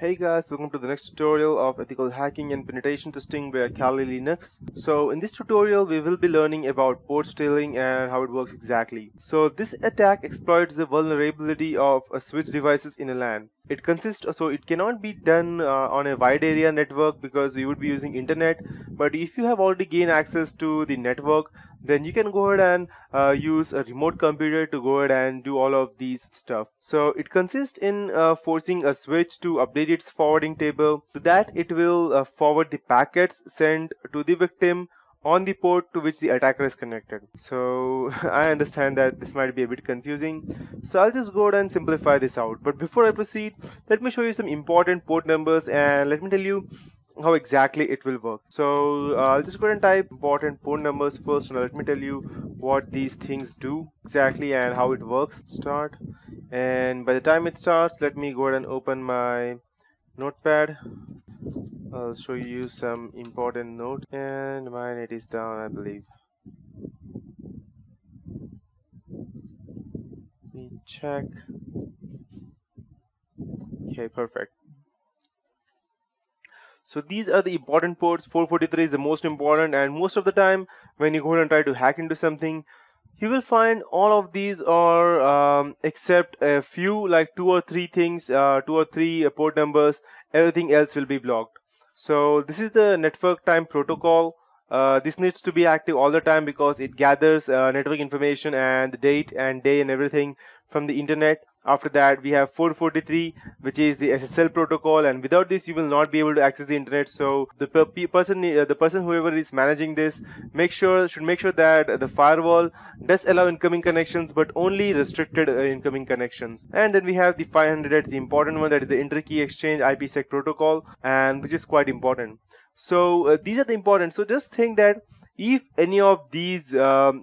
Hey guys, welcome to the next tutorial of ethical hacking and penetration testing by Kali Linux. So in this tutorial we will be learning about port stealing and how it works exactly. So this attack exploits the vulnerability of switch devices in a LAN. It cannot be done on a wide area network because we would be using internet, but if you have already gained access to the network, then you can go ahead and use a remote computer to go ahead and do all of these stuff. So it consists in forcing a switch to update its forwarding table so that it will forward the packets sent to the victim on the port to which the attacker is connected. So I understand that this might be a bit confusing, so I'll just go ahead and simplify this out. But before I proceed, let me show you some important port numbers and let me tell you how exactly it will work. So I'll just go ahead and type important port numbers first, and let me tell you what these things do exactly and how it works. Start, and by the time it starts, let me go ahead and open my notepad. I'll show you some important notes, and mine it is down, I believe. Let me check. Okay, perfect. So these are the important ports. 443 is the most important, and most of the time when you go ahead and try to hack into something, you will find all of these are except a few, like two or three things, two or three port numbers, everything else will be blocked. So this is the network time protocol. This needs to be active all the time because it gathers network information and the date and day and everything from the internet. After that we have 443, which is the SSL protocol, and without this you will not be able to access the internet. So the person whoever is managing this should make sure that the firewall does allow incoming connections, but only restricted incoming connections. And then we have the 500, that's the important one, that is the inter-key exchange IPsec protocol, and which is quite important. So these are the important. So just think that if any of these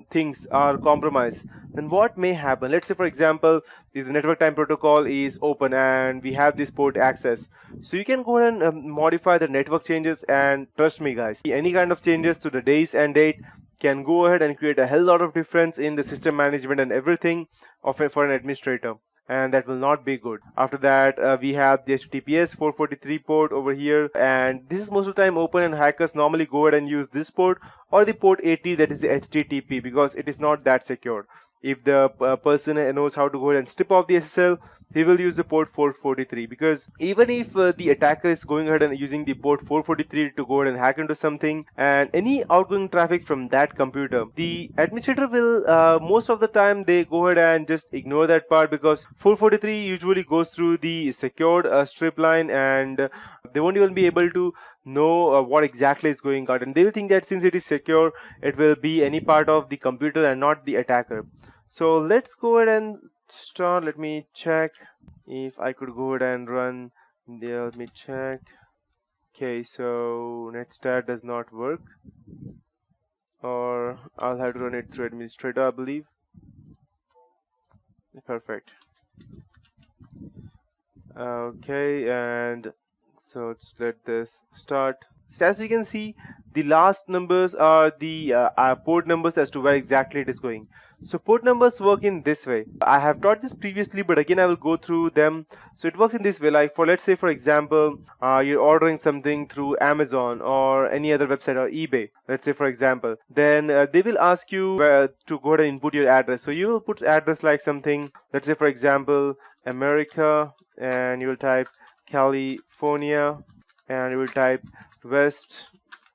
things are compromised, then what may happen? Let's say for example, if the network time protocol is open and we have this port access, so you can go ahead and modify the network changes, and trust me guys, any kind of changes to the days and date can go ahead and create a hell lot of difference in the system management and everything for an administrator, and that will not be good. After that we have the HTTPS 443 port over here, and this is most of the time open, and hackers normally go ahead and use this port or the port 80, that is the HTTP, because it is not that secure. If the person knows how to go ahead and strip off the SSL, he will use the port 443, because even if the attacker is going ahead and using the port 443 to go ahead and hack into something, and any outgoing traffic from that computer, the administrator will most of the time they go ahead and just ignore that part, because 443 usually goes through the secured strip line, and they won't even be able to know what exactly is going on, and they will think that since it is secure, it will be any part of the computer and not the attacker. So let's go ahead and start. Let me check if I could go ahead and run there. Let me check. Okay, so netstat does not work, or I'll have to run it through administrator, I believe. Perfect. Okay, and so let's let this start. So as you can see, the last numbers are the port numbers as to where exactly it is going. So port numbers work in this way. I have taught this previously, but again I will go through them. So it works in this way, like let's say for example you're ordering something through Amazon or any other website or eBay, let's say for example, then they will ask you to go ahead and input your address. So you will put address like something, let's say for example America, and you will type California, and you will type West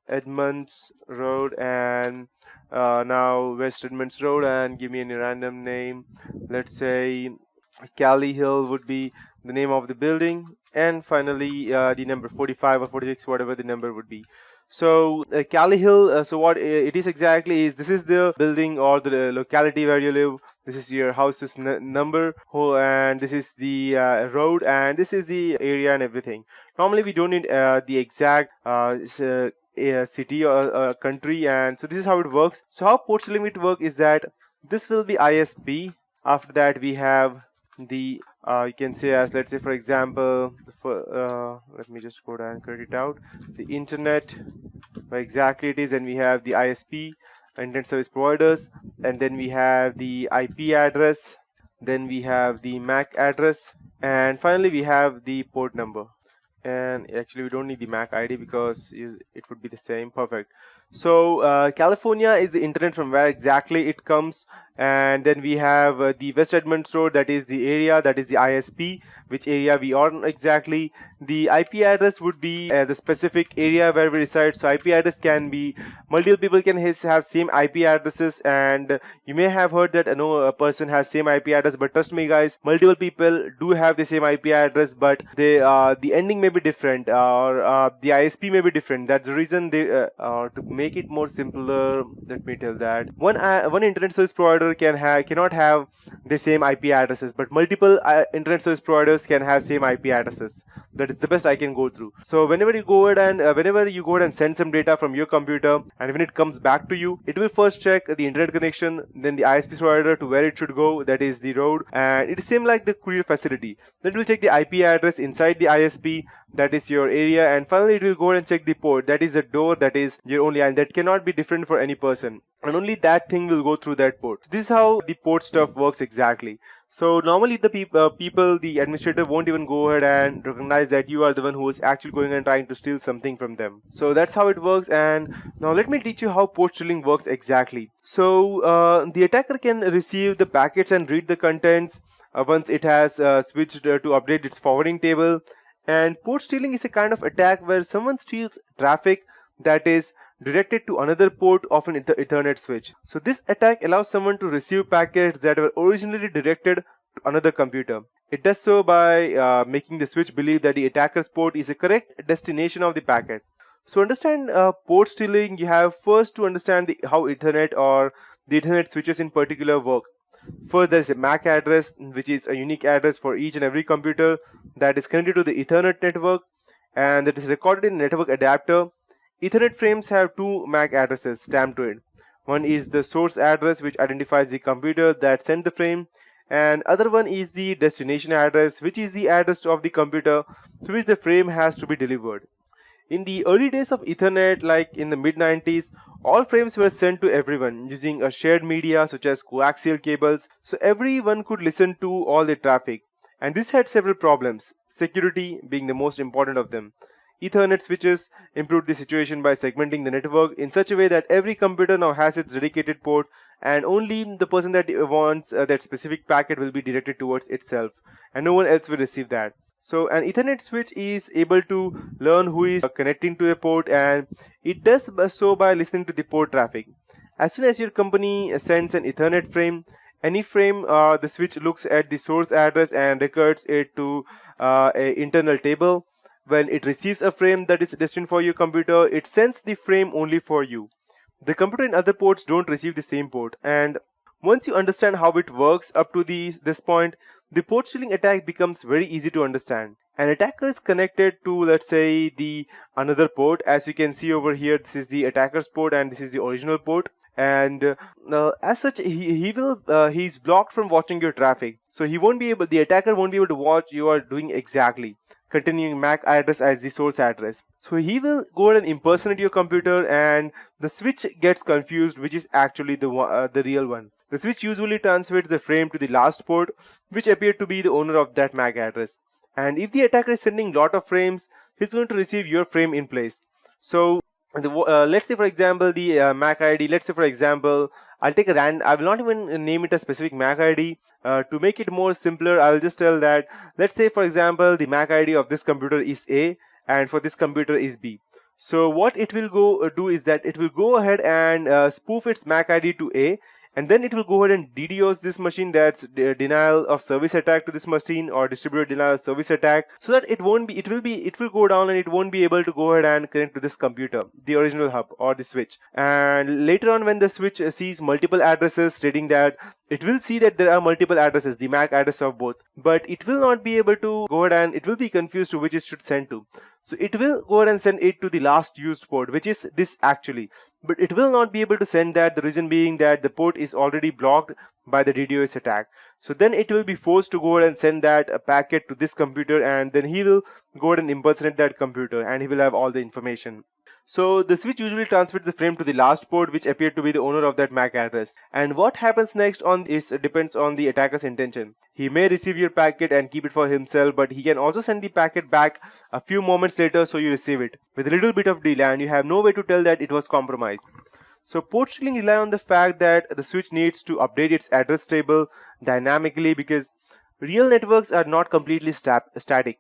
Edmonds Road, and now West Edmonds Road, and give me any random name. Let's say Cali Hill would be the name of the building, and finally the number 45 or 46, whatever the number would be. So Cali Hill, so what it is exactly is, this is the building or the locality where you live. This is your house's number, and this is the road, and this is the area and everything. Normally we don't need the exact city or country, and so this is how it works. So how port stealing will work is that this will be ISP. After that we have the you can say as, let's say for example, let me just go down and cut it out, the internet, where exactly it is, and we have the ISP, internet service providers, and then we have the IP address, then we have the MAC address, and finally we have the port number. and actually we don't need the MAC ID because it would be the same. Perfect. So California is the internet from where exactly it comes, and then we have the West Edmonds Road, that is the area, that is the ISP, which area we are on exactly. The IP address would be the specific area where we reside. So IP address can be multiple people can have same IP addresses, and you may have heard that a person has same IP address, but trust me guys, multiple people do have the same IP address, but they the ending may be different, or the ISP may be different. That's the reason they to make it more simpler, let me tell that one internet service provider cannot have the same IP addresses, but multiple internet service providers can have same IP addresses. That is the best I can go through. So whenever you go ahead and send some data from your computer, and when it comes back to you, it will first check the internet connection, then the ISP provider to where it should go, that is the road, and it is same like the courier facility. Then it will check the IP address inside the ISP, that is your area, and finally it will go and check the port, that is the door, that is your only, and that cannot be different for any person, and only that thing will go through that port. This is how the port stuff works exactly. So normally the the administrator won't even go ahead and recognize that you are the one who is actually going and trying to steal something from them. So that's how it works. And now let me teach you how port stealing works exactly. So the attacker can receive the packets and read the contents once it has switched to update its forwarding table. And port stealing is a kind of attack where someone steals traffic that is directed to another port of an Ethernet switch. So this attack allows someone to receive packets that were originally directed to another computer. It does so by making the switch believe that the attacker's port is a correct destination of the packet. So understand port stealing, you have first to understand how Ethernet or the Ethernet switches in particular work. First, there is a MAC address, which is a unique address for each and every computer that is connected to the Ethernet network, and that is recorded in a network adapter. Ethernet frames have two MAC addresses stamped to it. One is the source address, which identifies the computer that sent the frame, and other one is the destination address, which is the address of the computer to which the frame has to be delivered. In the early days of Ethernet, like in the mid-90s, all frames were sent to everyone using a shared media such as coaxial cables, so everyone could listen to all the traffic. And this had several problems, security being the most important of them. Ethernet switches improved the situation by segmenting the network in such a way that every computer now has its dedicated port, and only the person that wants that specific packet will be directed towards itself, and no one else will receive that. So an Ethernet switch is able to learn who is connecting to the port, and it does so by listening to the port traffic. As soon as your company sends an Ethernet frame, any frame, the switch looks at the source address and records it to an internal table. When it receives a frame that is destined for your computer, it sends the frame only for you. The computer in other ports don't receive the same port, and once you understand how it works up to this point, the port stealing attack becomes very easy to understand. An attacker is connected to, let's say, the another port. As you can see over here, this is the attacker's port and this is the original port. And as such, he's blocked from watching your traffic. So the attacker won't be able to watch you are doing exactly, continuing MAC address as the source address. So he will go ahead and impersonate your computer, and the switch gets confused, which is actually the real one. The switch usually transfers the frame to the last port, which appeared to be the owner of that MAC address. And if the attacker is sending lot of frames, he's going to receive your frame in place. So let's say for example the MAC ID. Let's say for example, I will not even name it a specific MAC ID. To make it more simpler, I will just tell that, let's say for example, the MAC ID of this computer is A, and for this computer is B. So what it will do is that it will go ahead and spoof its MAC ID to A, and then it will go ahead and DDoS this machine, that's denial of service attack to this machine, or distributed denial of service attack, so that it will go down and it won't be able to go ahead and connect to this computer, the original hub or the switch. And later on, when the switch sees multiple addresses stating that, it will see that there are multiple addresses, the MAC address of both, but it will not be able to go ahead and it will be confused to which it should send to. So it will go ahead and send it to the last used port, which is this actually. But it will not be able to send that, the reason being that the port is already blocked by the DDoS attack. So then it will be forced to go ahead and send that packet to this computer, and then he will go ahead and impersonate that computer, and he will have all the information. So the switch usually transfers the frame to the last port, which appeared to be the owner of that MAC address. And what happens next on is depends on the attacker's intention. He may receive your packet and keep it for himself, but he can also send the packet back a few moments later so you receive it with a little bit of delay, and you have no way to tell that it was compromised. So port stealing rely on the fact that the switch needs to update its address table dynamically, because real networks are not completely static.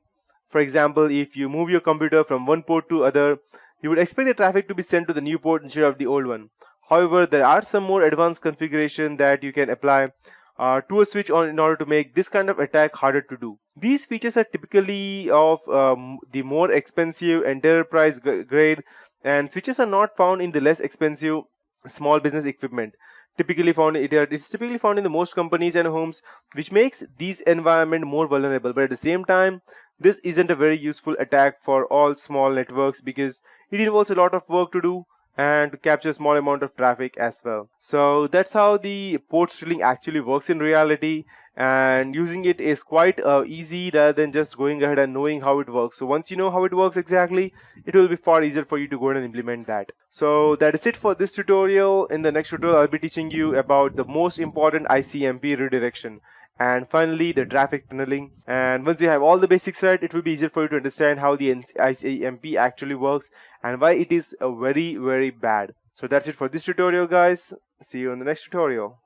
For example, if you move your computer from one port to other, you would expect the traffic to be sent to the new port instead of the old one. However, there are some more advanced configuration that you can apply to a switch in order to make this kind of attack harder to do. These features are typically of the more expensive enterprise grade, and switches are not found in the less expensive small business equipment. It's typically found in the most companies and homes, which makes these environment more vulnerable. But at the same time, this isn't a very useful attack for all small networks, because it involves a lot of work to do and to capture a small amount of traffic as well. So that's how the port stealing actually works in reality, and using it is quite easy rather than just going ahead and knowing how it works. So once you know how it works exactly, it will be far easier for you to go ahead and implement that. So that is it for this tutorial. In the next tutorial, I'll be teaching you about the most important ICMP redirection, and finally the traffic tunneling. And once you have all the basics right, it will be easier for you to understand how the ICMP actually works and why it is very bad. So that's it for this tutorial, guys. See you in the next tutorial.